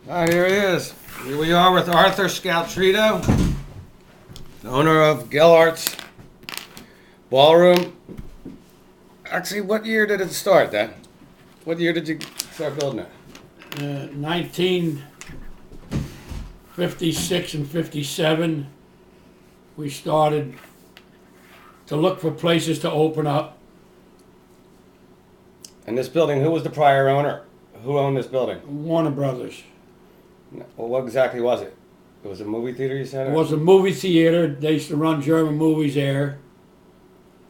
Here he is. Here we are with Arthur Scout Trito, the owner of Gellart's Ballroom. Actually, what year did it start then? What year did you start building it? 1956 and 57, we started to look for places to open up. And this building, who was the prior owner? Who owned this building? Warner Brothers. Well, what exactly was it? It was a movie theater, you said? It was a movie theater. They used to run German movies there.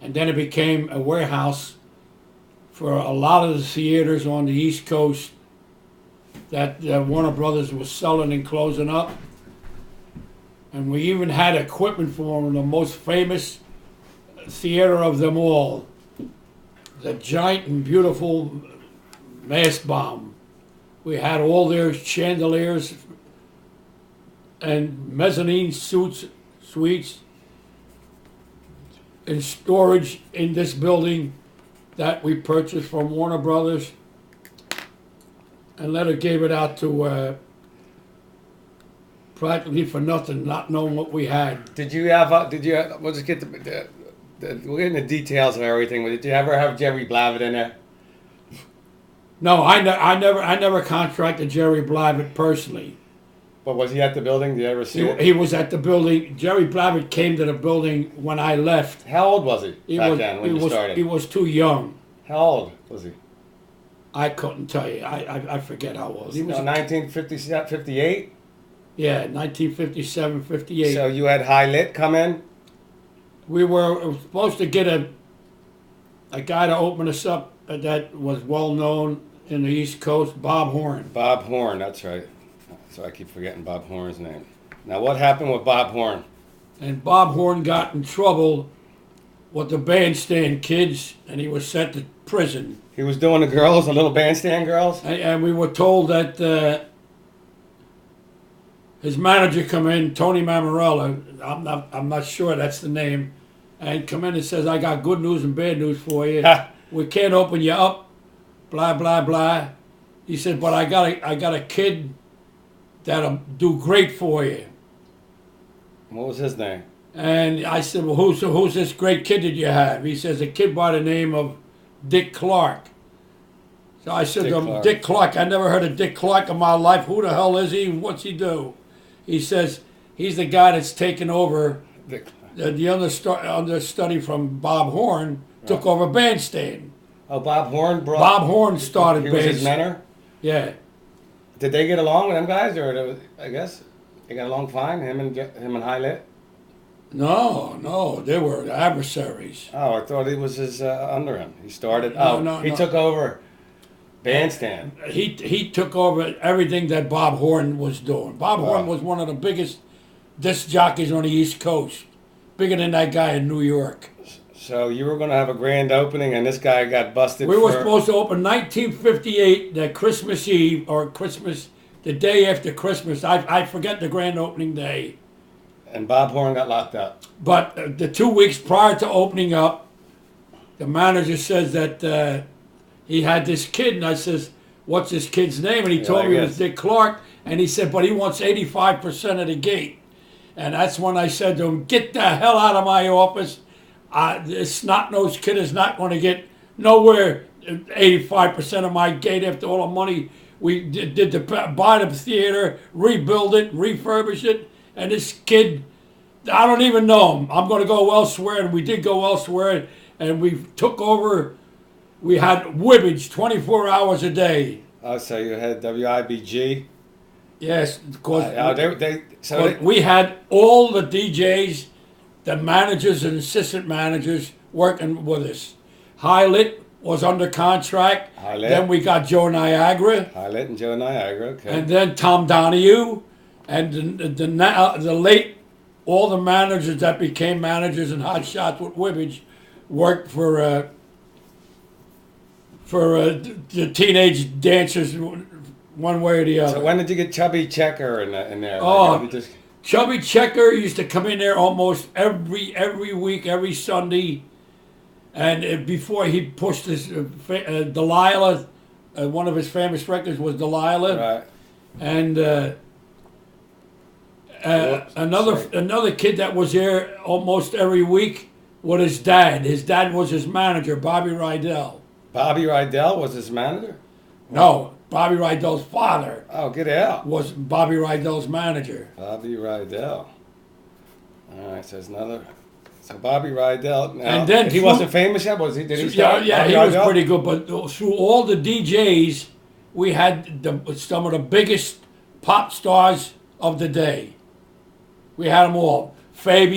And then it became a warehouse for a lot of the theaters on the East Coast that Warner Brothers was selling and closing up. And we even had equipment for them, the most famous theater of them all, the giant and beautiful Mastbaum. We had all their chandeliers and mezzanine suites in storage in this building that we purchased from Warner Brothers, and later gave it out to practically for nothing, not knowing what we had. Did you have, we'll just get we'll get into details of everything, but did you ever have Jerry Blavat in there? No, I never contracted Jerry Blavat personally. But was he at the building? Did you ever see it? He was at the building. Jerry Blavat came to the building when I left. How old was he back then when you started? He was too young. How old was he? I couldn't tell you. I forget how old. He was 1957, 58? Yeah, 1957, 58. So you had High Lit come in? We were supposed to get a guy to open us up that was well known in the East Coast, Bob Horn. Bob Horn, that's right. So I keep forgetting Bob Horn's name. Now what happened with Bob Horn? And Bob Horn got in trouble with the bandstand kids, and he was sent to prison. He was doing the girls, the little bandstand girls? And we were told that his manager come in, Tony Mammarella, I'm not sure that's the name, and come in and says, I got good news and bad news for you. We can't open you up, blah, blah, blah. He said, but I got a kid that'll do great for you. What was his name? And I said, well, who's this great kid that you have? He says, a kid by the name of Dick Clark. So I said to him, Dick Clark, I never heard of Dick Clark in my life. Who the hell is he? What's he do? He says, he's the guy that's taken over, the understudy from Bob Horn, took over bandstand. Oh, Bob Horn brought... Bob Horn started bandstand. He was his mentor? Yeah. Did they get along with them guys, or I guess they got along fine, him and High Lit? No, they were adversaries. Oh, I thought he was his under him. He started. He took over bandstand. He took over everything that Bob Horn was doing. Bob Horn was one of the biggest disc jockeys on the East Coast, bigger than that guy in New York. So you were going to have a grand opening, and this guy got busted. We were supposed to open 1958, that Christmas Eve or Christmas, the day after Christmas. I forget the grand opening day. And Bob Horn got locked up. But the 2 weeks prior to opening up, the manager says that he had this kid, and I says, what's this kid's name? And he told me it was Dick Clark, and he said, but he wants 85% of the gate. And that's when I said to him, get the hell out of my office. This snot-nosed kid is not going to get nowhere 85% of my gate after all the money we did to buy the theater, rebuild it, refurbish it. And this kid, I don't even know him. I'm going to go elsewhere, and we did go elsewhere, and we took over. We had WIBG 24 hours a day. Oh, so you had WIBG? Yes, because we had all the DJs, the managers and assistant managers working with us. High Lit was under contract. Then we got Joe Niagara. High Lit and Joe Niagara, okay. And then Tom Donahue. And the late, all the managers that became managers and hot shots with WIBG worked for the teenage dancers one way or the other. So when did you get Chubby Checker in there? Oh, Chubby Checker used to come in there almost every week, every Sunday. And before he pushed his Delilah, one of his famous records was Delilah. Right. And Whoops, sorry. another kid that was there almost every week was his dad. His dad was his manager, Bobby Rydell. Bobby Rydell was his manager? No, Bobby Rydell's father Oh, get out. was Bobby Rydell's manager. Bobby Rydell. All right, so there's another. So Bobby Rydell. Now, And then he through- wasn't famous yet, was he? Did he Yeah, start? yeah, Bobby he was Rydell? pretty good. But through all the DJs, we had some of the biggest pop stars of the day. We had them all. Fabian.